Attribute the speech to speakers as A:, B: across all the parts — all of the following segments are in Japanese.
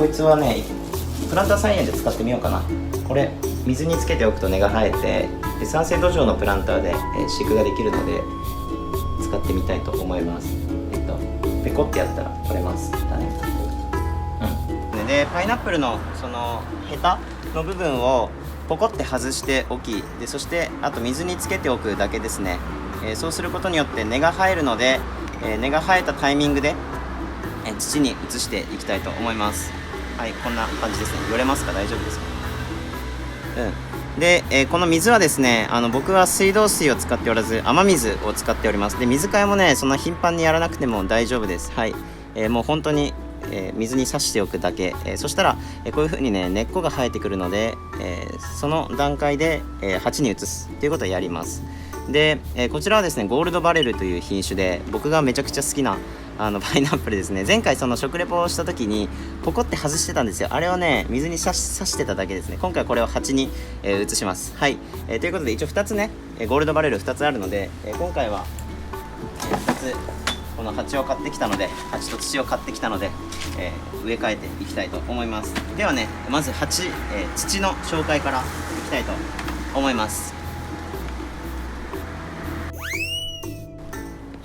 A: こいつはねプランター菜園で使ってみようかな。これ水につけておくと根が生えて、で酸性土壌のプランターで飼育ができるので使ってみたいと思います。ペコってやったら取れますだね。でパイナップルのそのヘタの部分をポコって外しておき、でそしてあと水につけておくだけですね。そうすることによって根が生えるので、根が生えたタイミングで土に移していきたいと思います。はい、こんな感じですね。寄れますか？大丈夫ですか？で、この水はですね、僕は水道水を使っておらず雨水を使っております。で水替えもねそんな頻繁にやらなくても大丈夫です。はい、もう本当に、水に挿しておくだけ。そしたら、こういう風にね根っこが生えてくるので、その段階で、鉢に移すということをやります。で、こちらはですねゴールドバレルという品種で、僕がめちゃくちゃ好きなパイナップルですね。前回その食レポをした時にポコって外してたんですよ。あれをね水に挿してただけですね。今回これを鉢に、移します。はい、ということで一応2つねゴールドバレル2つあるので、今回は、2つこの鉢を買ってきたので、鉢と土を買ってきたので、植え替えていきたいと思います。ではねまず土の紹介からいきたいと思います。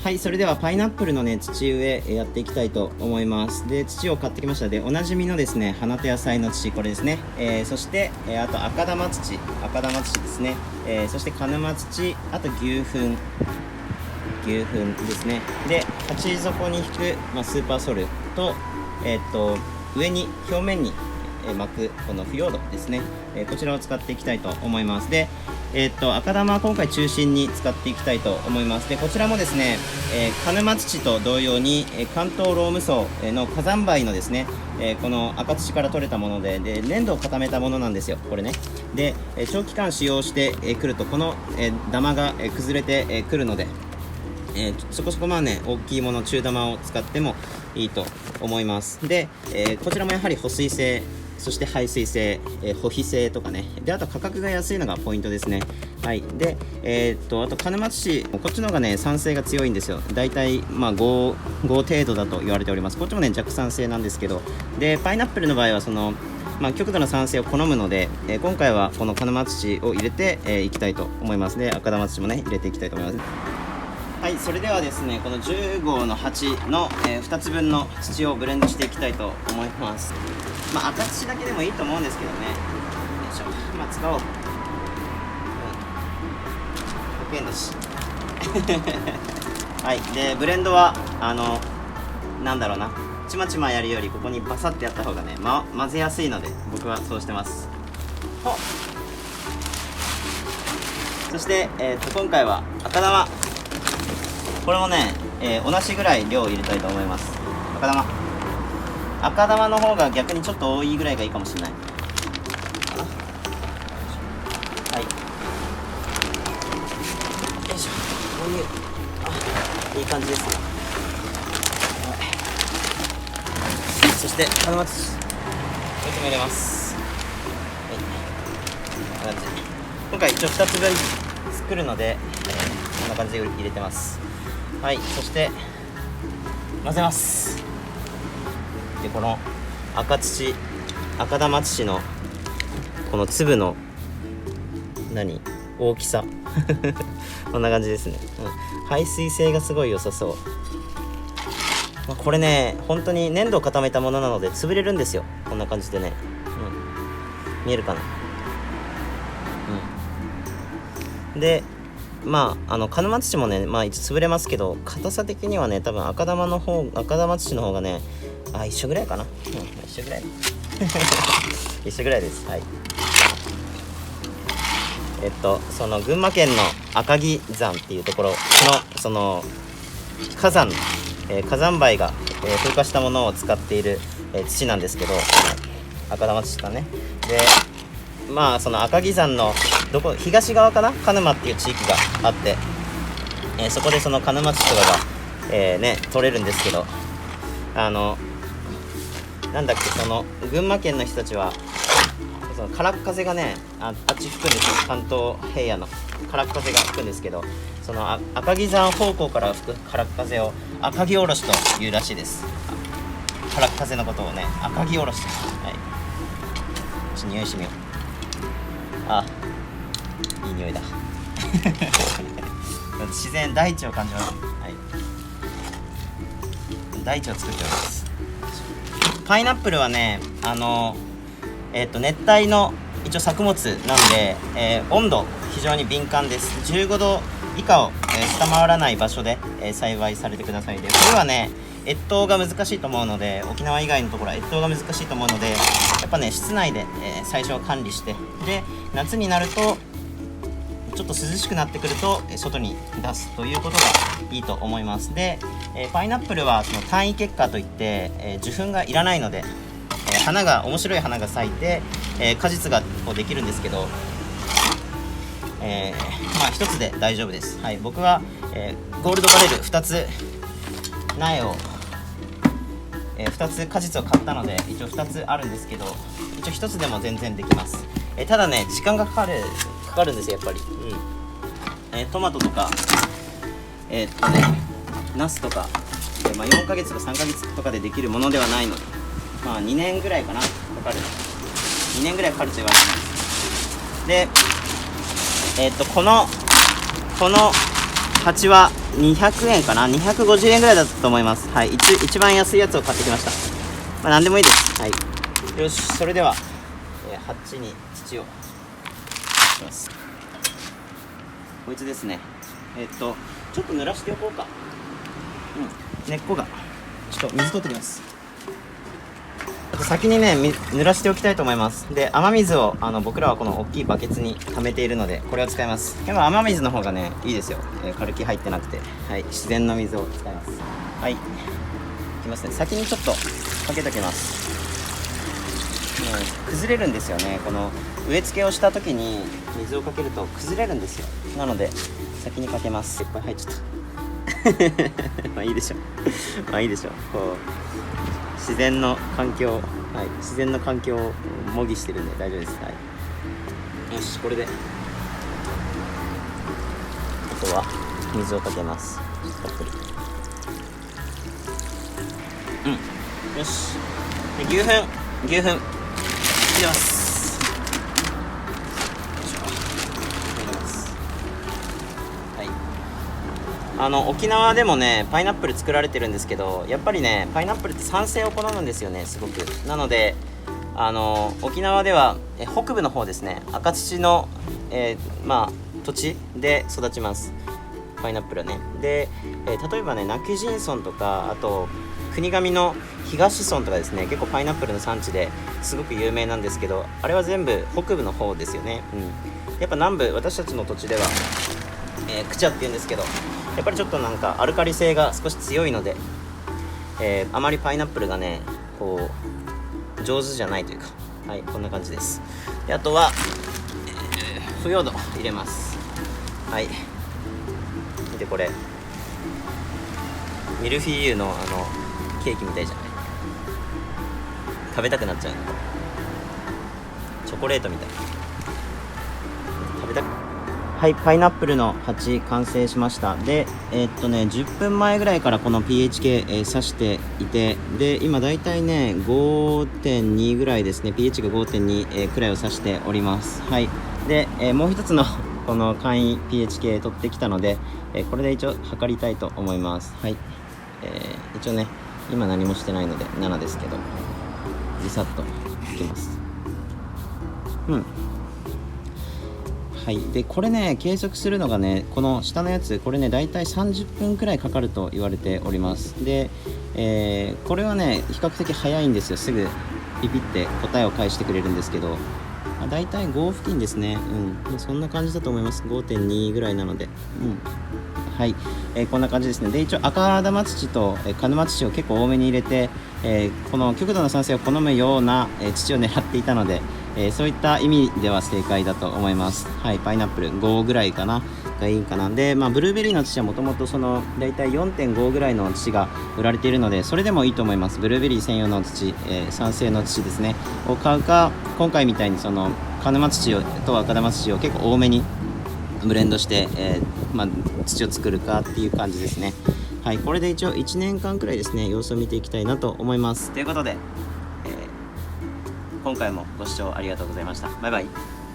A: はい、それではパイナップルのね土植えやっていきたいと思います。で土を買ってきました。でおなじみのですね花と野菜の土、これですね、そして、あと赤玉土ですね、そして鹿沼土、あと牛糞ですね。で鉢底に引く、スーパーソルと、上に表面に巻くこの腐葉土ですね、こちらを使っていきたいと思います。で赤玉は今回中心に使っていきたいと思います。でこちらもですね、鹿沼土と同様に、関東ローム層の火山灰のですね、この赤土から取れたもので、粘土を固めたものなんですよこれね。で長期間使用してくるとこのダマが崩れてくるので、そこそこ大きいもの中玉を使ってもいいと思います。で、こちらもやはり保水性、そして排水性、保肥性とかね。であと価格が安いのがポイントですね。はい。であと鹿沼土、こっちの方がね酸性が強いんですよ。だいたい5程度だと言われております。こっちもね弱酸性なんですけど、でパイナップルの場合はその極度の酸性を好むので、今回はこの鹿沼土を入れていきたいと思います。で赤玉土もね入れていきたいと思います。はい、それではですねこの10号の鉢の、2つ分の土をブレンドしていきたいと思います。赤土だけでもいいと思うんですけどね。よいしょ、使おう。100円だしはい。でブレンドはなんだろうな、ちまちまやるよりここにバサッてやった方がね、混ぜやすいので僕はそうしてます。そして、今回は赤玉、これもね、同じぐらい量入れたいと思います。赤玉の方が逆にちょっと多いぐらいがいいかもしれない。はい、よいしょ。こういういい感じですよ。そして鹿沼土、こいつも入れます。はい、こんな感じ。今回一応2つ分作るので、こんな感じで入れてます。はい、そして混ぜます。でこの赤玉土のこの粒の大きさこんな感じですね、排水性がすごい良さそう。これね本当に粘土を固めたものなので潰れるんですよ。こんな感じでね、見えるかな。で鹿沼土もね一応潰れますけど、硬さ的にはね多分赤玉土の方がね一緒ぐらいかな。一緒ぐらい一緒ぐらいです。はい。その群馬県の赤城山っていうところのその火山灰が、風化したものを使っている、土なんですけど、赤玉土かね。でその赤城山の東側かな、鹿沼っていう地域があって、そこでその鹿沼土とかが、取れるんですけど、なんだっけ、その群馬県の人たちはその空っ風がねあっち吹くんですよ。関東平野の空っ風が吹くんですけど、その赤城山方向から吹く空っ風を赤城おろしというらしいです。空っ風のことをね、赤城おろしです。はい、ちょっと匂いしてみよう。あ、いい匂いだ自然、大地を感じます。はい、大地を作っております。パイナップルはね、熱帯の一応作物なんで、温度非常に敏感です。15度以下を、下回らない場所で、栽培されてください。で、冬はね、越冬が難しいと思うので、沖縄以外のところは越冬が難しいと思うので、やっぱね、室内で、最初は管理して、で夏になるとちょっと涼しくなってくると外に出すということがいいと思います。で、パイナップルはその単位結果といって、受粉がいらないので、面白い花が咲いて、果実がこうできるんですけど、一つで大丈夫です。はい、僕は、ゴールドバレル2つ苗を、2つ果実を買ったので、一応2つあるんですけど、一応1つでも全然できます。ただね、時間がかかるんですよ、やっぱり。トマトとかナスとか、4ヶ月とか3ヶ月とかでできるものではないので、2年ぐらいかな、かかる。2年ぐらいかかると言われてます。で、この鉢は200円かな、250円ぐらいだったと思います。はい、一番安いやつを買ってきました。何でもいいです。はい、よし、それでは、鉢に土をします。こいつですね。ちょっと濡らしておこうか。根っこがちょっと水取ってきます。先にね、濡らしておきたいと思います。で、雨水を僕らはこの大きいバケツに溜めているので、これを使います。でも雨水の方がね、いいですよ。カルキ入ってなくて、はい、自然の水を使います。はい、いきますね。先にちょっとかけときます。崩れるんですよね。この植え付けをした時に水をかけると崩れるんですよ。なので先にかけます。いっぱい入っちゃったいいでしょいいでしょ。こう自然の環境、はい、自然の環境を模擬してるんで大丈夫です。はい、よし、これであとは水をかけます。たっぷり。よし、で牛糞入れます。はい、沖縄でもねパイナップル作られてるんですけど、やっぱりねパイナップルって酸性を好むんですよね、すごく。なので沖縄では北部の方ですね、赤土の、土地で育ちます、パイナップルはね。で、例えばね今帰仁村とか、あと国頭の東村とかですね、結構パイナップルの産地ですごく有名なんですけど、あれは全部北部の方ですよね。やっぱ南部、私たちの土地では、クチャって言うんですけど、やっぱりちょっとなんかアルカリ性が少し強いので、あまりパイナップルがねこう上手じゃないというか、はい、こんな感じです。で、あとは、腐葉土入れます。はい、見て、これミルフィーユのケーキみたいじゃない？食べたくなっちゃうね。チョコレートみたい。食べたく。はい、パイナップルの鉢完成しました。で、10分前ぐらいからこの pH 計、刺していて、で今だいたいね 5.2 ぐらいですね。 pH が 5.2、くらいを刺しております。はい、で、もう一つのこの簡易 pH 計取ってきたので、これで一応測りたいと思います。はい、一応ね今何もしてないので7ですけど、リサッといきます。はい、でこれね計測するのがね、この下のやつ、これねだいたい30分くらいかかると言われております。で、これはね比較的早いんですよ。すぐピピって答えを返してくれるんですけど、だいたい5付近ですね。そんな感じだと思います。 5.2 ぐらいなので、はい、こんな感じですね。で一応赤玉土と鹿沼土を結構多めに入れて、この極度の酸性を好むような、土を狙っていたので、そういった意味では正解だと思います。はい、パイナップル5ぐらいかながいいかな。で、ブルーベリーの土はもともとそのだいたい 4.5 ぐらいの土が売られているので、それでもいいと思います。ブルーベリー専用の土、酸性の土ですねを買うか、今回みたいにその鹿沼土と赤玉土を結構多めにブレンドして、土を作るかっていう感じですね。はい、これで一応1年間くらいですね様子を見ていきたいなと思います。ということで、今回もご視聴ありがとうございました。バイバイ。